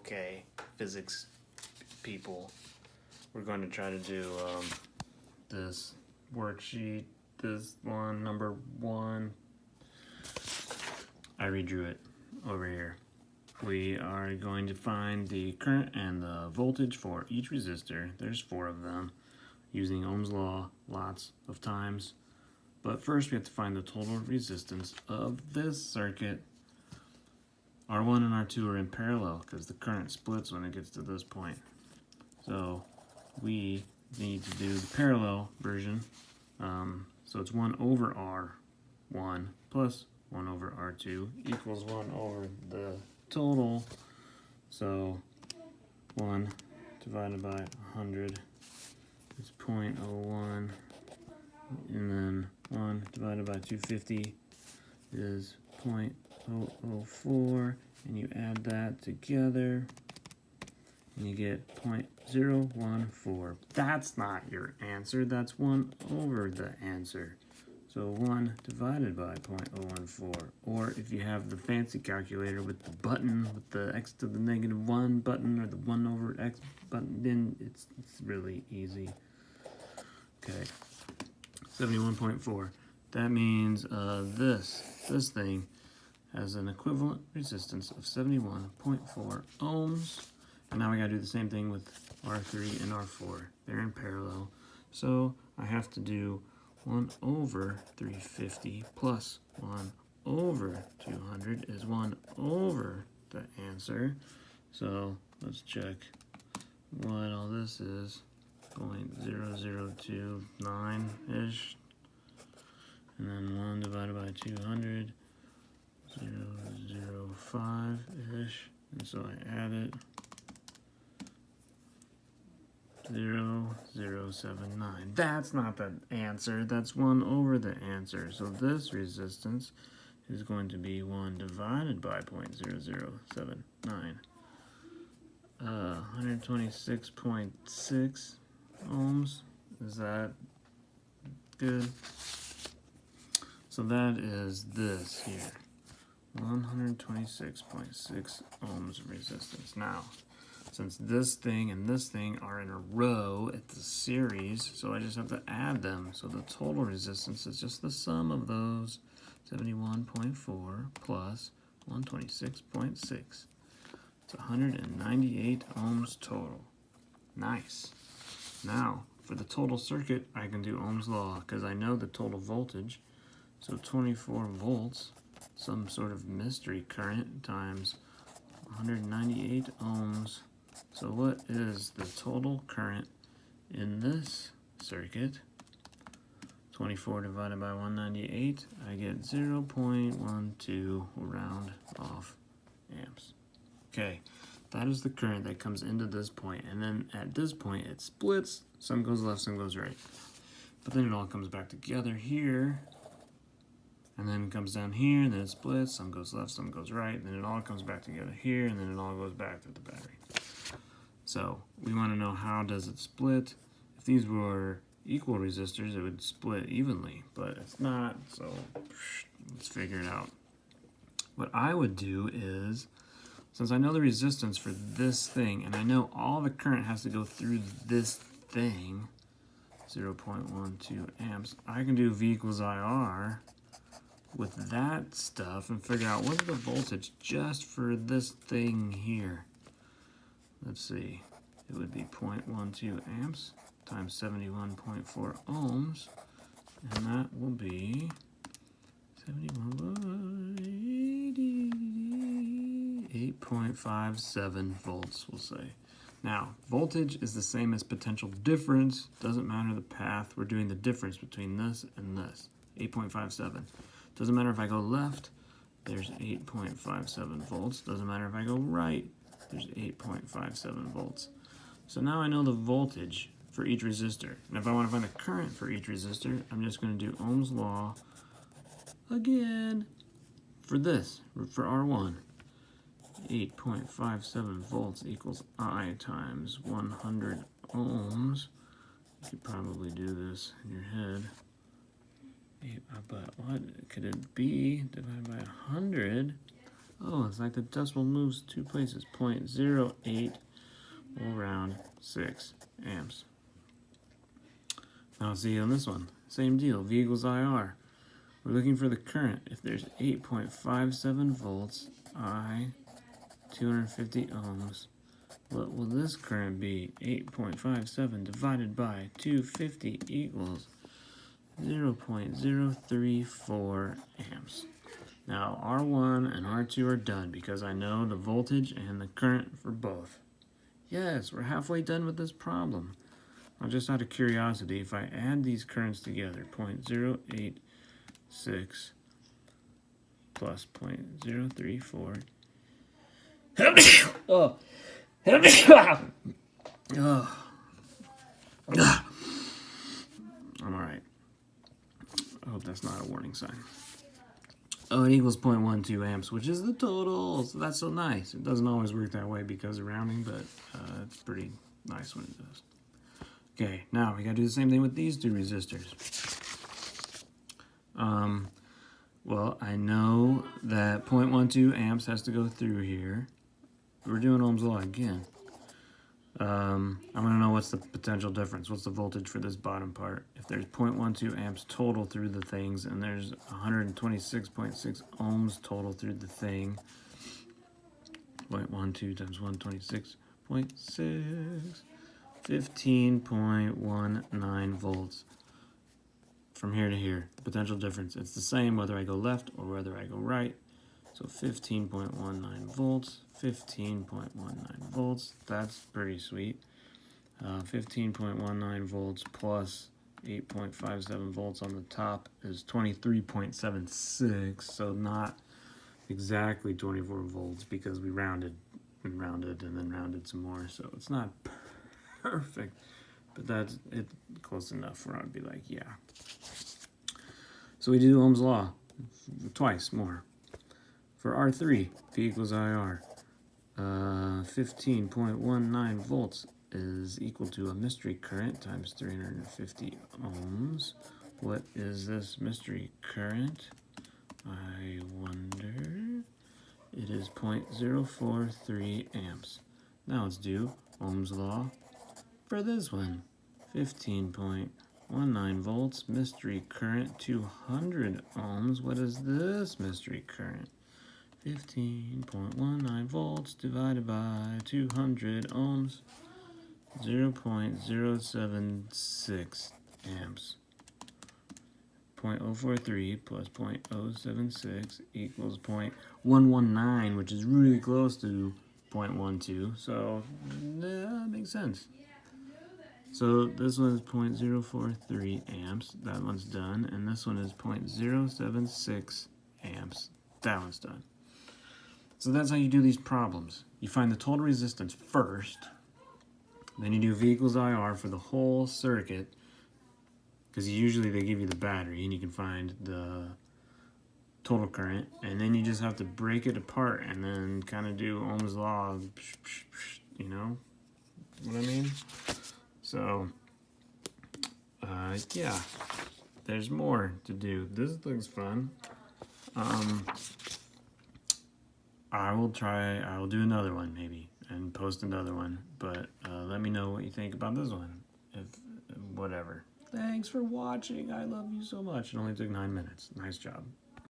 Okay, physics people, we're going to try to do this worksheet, this one, number 1. I redrew it over here. We are going to find the current and the voltage for each resistor. There's 4 of them, using Ohm's law lots of times. But first we have to find the total resistance of this circuit. R1 and R2 are in parallel because the current splits when it gets to this point. So we need to do the parallel version. So it's 1 over R1 plus 1 over R2 equals 1 over the total. So 1 divided by 100 is 0.01, and then 1 divided by 250 is 0.004, and you add that together and you get 0.014. That's not your answer, that's 1 over the answer. So 1 divided by 0.014, or if you have the fancy calculator with the button, with the x to the -1 button, or the 1 over x button, then it's really easy. Okay, 71.4. That means this thing has an equivalent resistance of 71.4 ohms. And now we gotta do the same thing with R3 and R4. They're in parallel. So I have to do 1 over 350 plus 1 over 200 is 1 over the answer. So let's check what all this is. 0.0029-ish. And then 1 divided by 200, 0.005-ish. And so I add it. 0.079. That's not the answer. That's 1 over the answer. So this resistance is going to be 1 divided by 0.0079. 126.6 ohms. Is that good? So that is this here. 126.6 ohms resistance. Now, since this thing and this thing are in a row at the series, so I just have to add them. So the total resistance is just the sum of those. 71.4 plus 126.6. It's 198 ohms total. Nice. Now, for the total circuit, I can do Ohm's law because I know the total voltage. So 24 volts, some sort of mystery current, times 198 ohms. So what is the total current in this circuit? 24 divided by 198, I get 0.12, we'll round off, amps. Okay, that is the current that comes into this point, and then at this point it splits, some goes left, some goes right. But then it all comes back together here, and then it comes down here, and then it splits, some goes left, some goes right, and then it all comes back together here, and then it all goes back to the battery. So we want to know, how does it split? If these were equal resistors, it would split evenly, but it's not, so let's figure it out. What I would do is, since I know the resistance for this thing, and I know all the current has to go through this thing, 0.12 amps, I can do V equals IR with that stuff and figure out what's the voltage just for this thing here. Let's see, it would be 0.12 amps times 71.4 ohms, and that will be 8.57 volts, we'll say. Now, voltage is the same as potential difference, doesn't matter the path, we're doing the difference between this and this, 8.57. Doesn't matter if I go left, there's 8.57 volts. Doesn't matter if I go right, there's 8.57 volts. So now I know the voltage for each resistor. And if I want to find the current for each resistor, I'm just going to do Ohm's law again for this, for R1. 8.57 volts equals I times 100 ohms. You could probably do this in your head. But what could it be divided by 100? Oh, it's like the decimal moves 2 places. 0.08, we'll round 6 amps. Now see on this one, same deal, V equals IR. We're looking for the current. If there's 8.57 volts, I, 250 ohms, what will this current be? 8.57 divided by 250 equals 0.034 amps. Now R1 and R2 are done because I know the voltage and the current for both. Yes, we're halfway done with this problem. Now just out of curiosity, if I add these currents together, 0.086 plus 0.034. Oh. Oh. I'm alright. I hope that's not a warning sign. Oh, it equals 0.12 amps, which is the total. So that's so nice. It doesn't always work that way because of rounding, but it's pretty nice when it does. Okay, now we gotta do the same thing with these two resistors. Well, I know that 0.12 amps has to go through here. We're doing Ohm's law again. I'm gonna know what's the potential difference. What's the voltage for this bottom part? If there's 0.12 amps total through the things, and there's 126.6 ohms total through the thing, 0.12 times 126.6, 15.19 volts from here to here. The potential difference. It's the same whether I go left or whether I go right. So 15.19 volts, 15.19 volts, that's pretty sweet. 15.19 volts plus 8.57 volts on the top is 23.76, so not exactly 24 volts because we rounded and rounded and then rounded some more, so it's not perfect, but that's it, close enough where I'd be like, yeah. So we do Ohm's law twice more. For R3, V equals IR, 15.19 volts is equal to a mystery current times 350 ohms. What is this mystery current? I wonder. It is 0.043 amps. Now let's do Ohm's law for this one. 15.19 volts, mystery current, 200 ohms. What is this mystery current? 15.19 volts divided by 200 ohms, 0.076 amps. 0.043 plus 0.076 equals 0.119, which is really close to 0.12, so that makes sense. So this one is 0.043 amps, that one's done, and this one is 0.076 amps, that one's done. So that's how you do these problems. You find the total resistance first, then you do V equals IR for the whole circuit, because usually they give you the battery and you can find the total current, and then you just have to break it apart and then kind of do Ohm's law, you know what I mean? So, yeah, there's more to do. This looks fun. I will do another one maybe and post another one, but let me know what you think about this one, whatever. Thanks for watching. I love you so much. It only took 9 minutes. Nice job.